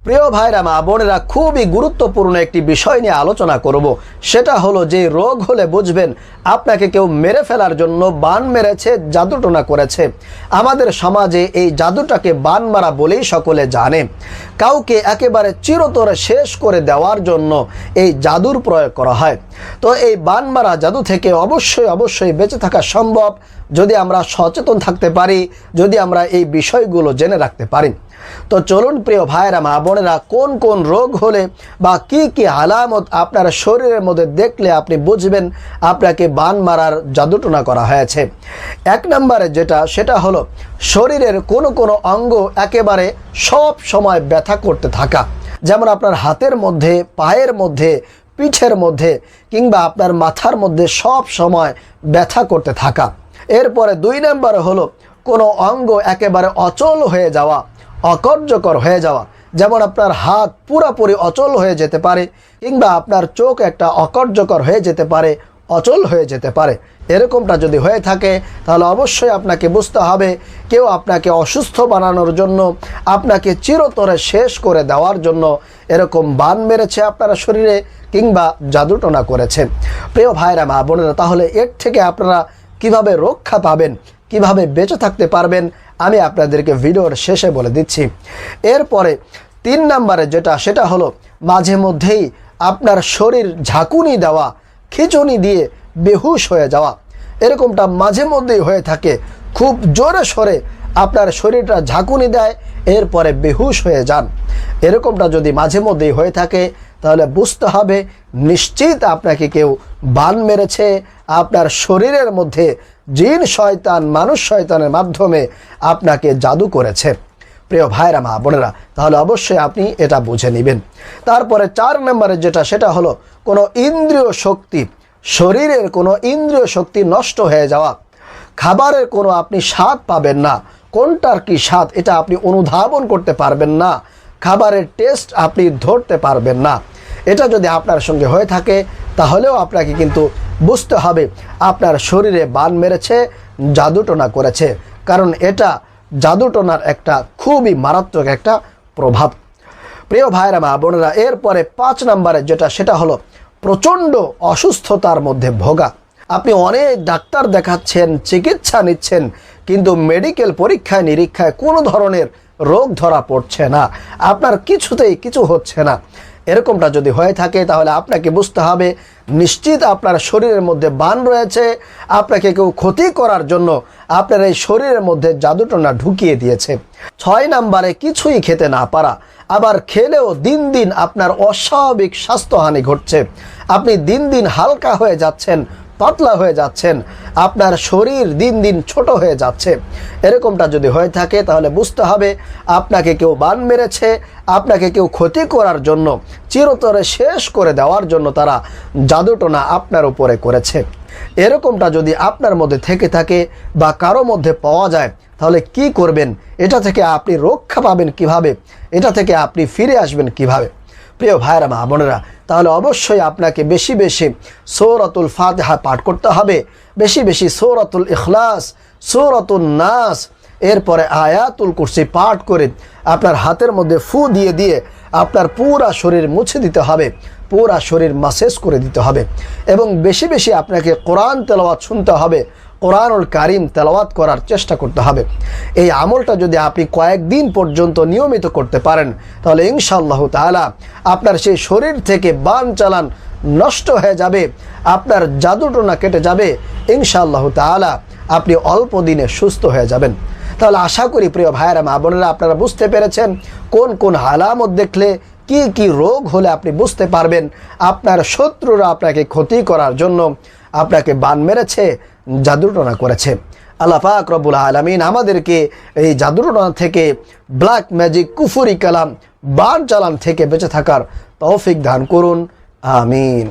প্রিয় ভাইরা মা বোনেরা, খুবই গুরুত্বপূর্ণ একটি বিষয় নিয়ে আলোচনা করব। সেটা হলো যে রোগ হলে বুঝবেন আপনাকে কেউ মেরে ফেলার জন্য বান মেরেছে, জাদুটোনা করেছে। আমাদের সমাজে এই জাদুটাকে বান মারা বলেই সকলে জানে। কাউকে একেবারে চিরতরে শেষ করে দেওয়ার জন্য এই জাদুর প্রয়োগ করা হয়। তো এই বান মারা জাদু থেকে অবশ্যই বেঁচে থাকা সম্ভব যদি আমরা সচেতন থাকতে পারি, যদি আমরা এই বিষয়গুলো জেনে রাখতে পারি। তো চলুন প্রিয় ভাইরা মা বোনেরা, কোন কোন রোগ হলে বা কি কি আলামত আপনার শরীরের মধ্যে দেখলে আপনি বুঝবেন আপনাকে বান মারার জাদুটোনা করা হয়েছে। এক নম্বরে সেটা হলো শরীরের কোনো অঙ্গ একেবারে সব সময় ব্যথা করতে থাকা। যেমন আপনার হাতের মধ্যে, পায়ের মধ্যে, পিঠের মধ্যে কিংবা আপনার মাথার মধ্যে সব সময় ব্যথা করতে থাকা। এরপরে 2 নম্বরে হলো কোনো অঙ্গ একেবারে অচল হয়ে যাওয়া, অকার্যকর হয়ে যাওয়া। যেমন আপনার হাত পুরোপুরি অচল হয়ে যেতে পারে কিংবা আপনার চোখ একটা অকার্যকর হয়ে যেতে পারে, অচল হয়ে যেতে পারে। এরকমটা যদি হয়ে থাকে তাহলে অবশ্যই আপনাকে বুঝতে হবে কেউ আপনাকে অসুস্থ বানানোর জন্য, আপনাকে চিরতরে শেষ করে দেওয়ার জন্য এরকম বান মেরেছে আপনার শরীরে কিংবা জাদুটোনা করেছে। প্রিয় ভাইরা মা বোনেরা, তাহলে এর থেকে আপনারা কিভাবে রক্ষা পাবেন, কিভাবে বেঁচে থাকতে পারবেন আমি আপনাদেরকে ভিডিওর শেষে বলে দিচ্ছি। এরপরে 3 নম্বরে সেটা হলো মাঝে মধ্যেই আপনার শরীর ঝাঁকুনি দেওয়া, খিঁচুনি দিয়ে বেহুশ হয়ে যাওয়া। এরকমটা মাঝে মধ্যেই হয়ে থাকে, খুব জোরে সোরে আপনার শরীরটা ঝাঁকুনি দেয়, এরপরে বেহুশ হয়ে যান। এরকমটা যদি মাঝে মধ্যেই হয়ে থাকে তাহলে বুঝতে হবে নিশ্চিত আপনাকে কেউ বান মেরেছে। আপনার শরীরের মধ্যে জিন শয়তান, মানুষ শয়তানের মাধ্যমে আপনাকে জাদু করেছে। প্রিয় ভাইরা মা বোনেরা, তাহলে অবশ্যই আপনি এটা বুঝে নেবেন। তারপরে 4 নম্বরে সেটা হলো কোনো ইন্দ্রিয় শক্তি, শরীরের কোনো ইন্দ্রিয় শক্তি নষ্ট হয়ে যাওয়া। খাবারের কোনো আপনি স্বাদ পাবেন না, কোনটার কি স্বাদ এটা আপনি অনুধাবন করতে পারবেন না, খাবারের টেস্ট আপনি ধরতে পারবেন না। এটা যদি আপনার সঙ্গে হয়ে থাকে তাহলেও আপনাকে কিন্তু বুঝতে হবে আপনার শরীরে বান মেরেছে, জাদুটোনা করেছে। কারণ এটা জাদুটোনার একটা খুবই মারাত্মক একটা প্রভাব। প্রিয় ভাইরা মা বোনেরা, এরপরে 5 নম্বরে সেটা হলো প্রচণ্ড অসুস্থতার মধ্যে ভোগা। আপনি অনেক ডাক্তার দেখাচ্ছেন, চিকিৎসা নিচ্ছেন, কিন্তু মেডিকেল পরীক্ষায় নিরীক্ষায় কোনো ধরনের রোগ ধরা পড়ছে না, আপনার কিছুতেই কিছু হচ্ছে না। এরকমটা যদি হয়ে থাকে তাহলে আপনাকে বুঝতে হবে নিশ্চিত আপনার শরীরের মধ্যে বান রয়েছে, আপনাকে কেউ ক্ষতি করার জন্য আপনার এই শরীরের মধ্যে জাদুটোনা ঢুকিয়ে দিয়েছে। 6 নম্বরে কিছুই খেতে না পারা, আবার খেলেও দিন দিন আপনার অস্বাভাবিক স্বাস্থ্যহানি ঘটছে। আপনি দিন দিন হালকা হয়ে যাচ্ছেন, পাতলা হয়ে যাচ্ছেন, আপনার শরীর দিন দিন ছোট হয়ে যাচ্ছে। এরকমটা যদি হয়ে থাকে তাহলে বুঝতে হবে আপনাকে কেউ বান মেরেছে, আপনাকে কেউ ক্ষতি করার জন্য, চিরতরে শেষ করে দেওয়ার জন্য তারা জাদুটোনা আপনার উপরে করেছে। এরকমটা যদি আপনার মধ্যে থেকে থাকে বা কারো মধ্যে পাওয়া যায় তাহলে কি করবেন, এটা থেকে আপনি রক্ষা পাবেন কিভাবে, এটা থেকে আপনি ফিরে আসবেন কিভাবে? প্রিয় ভাইরা মা বোনেরা, তাহলে অবশ্যই আপনাকে বেশি বেশি সূরাতুল ফাতিহা পাঠ করতে হবে, বেশি বেশি সূরাতুল ইখলাস, সূরাতুন নাস, এরপরে আয়াতুল কুরসি পাঠ করে আপনার হাতের মধ্যে ফু দিয়ে দিয়ে আপনার পুরা শরীর মুছে দিতে হবে, পুরা শরীর মাসাজ করে দিতে হবে। এবং বেশি বেশি আপনাকে কোরআন তেলাওয়াত শুনতে হবে, কোরআনুল কারীম তেলাওয়াত করার চেষ্টা করতে হবে। এই আমলটা যদি আপনি কয়েকদিন পর্যন্ত নিয়মিত করতে পারেন তাহলে ইনশাআল্লাহ তাআলা আপনার সেই শরীর থেকে বান চালান নষ্ট হয়ে যাবে, আপনার জাদুটোনা কেটে যাবে। ইনশাআল্লাহ তাআলা আপনি অল্প দিনে সুস্থ হয়ে যাবেন। তাহলে আশা করি প্রিয় ভাইয়েরা মা বোনেরা আপনারা বুঝতে পেরেছেন কোন কোন আলামত দেখলে কি কি রোগ হলে আপনি বুঝতে পারবেন আপনার শত্রুরা আপনাকে ক্ষতি করার জন্য আপনাকে বান মেরেছে, জাদুটোনা করেছে। আল্লাহ পাক রব্বুল আলামিন আমাদেরকে এই জাদুটোনা থেকে, ব্ল্যাক ম্যাজিক, কুফরি কালাম, বান চালান থেকে বেঁচে থাকার তৌফিক দান করুন। আমিন।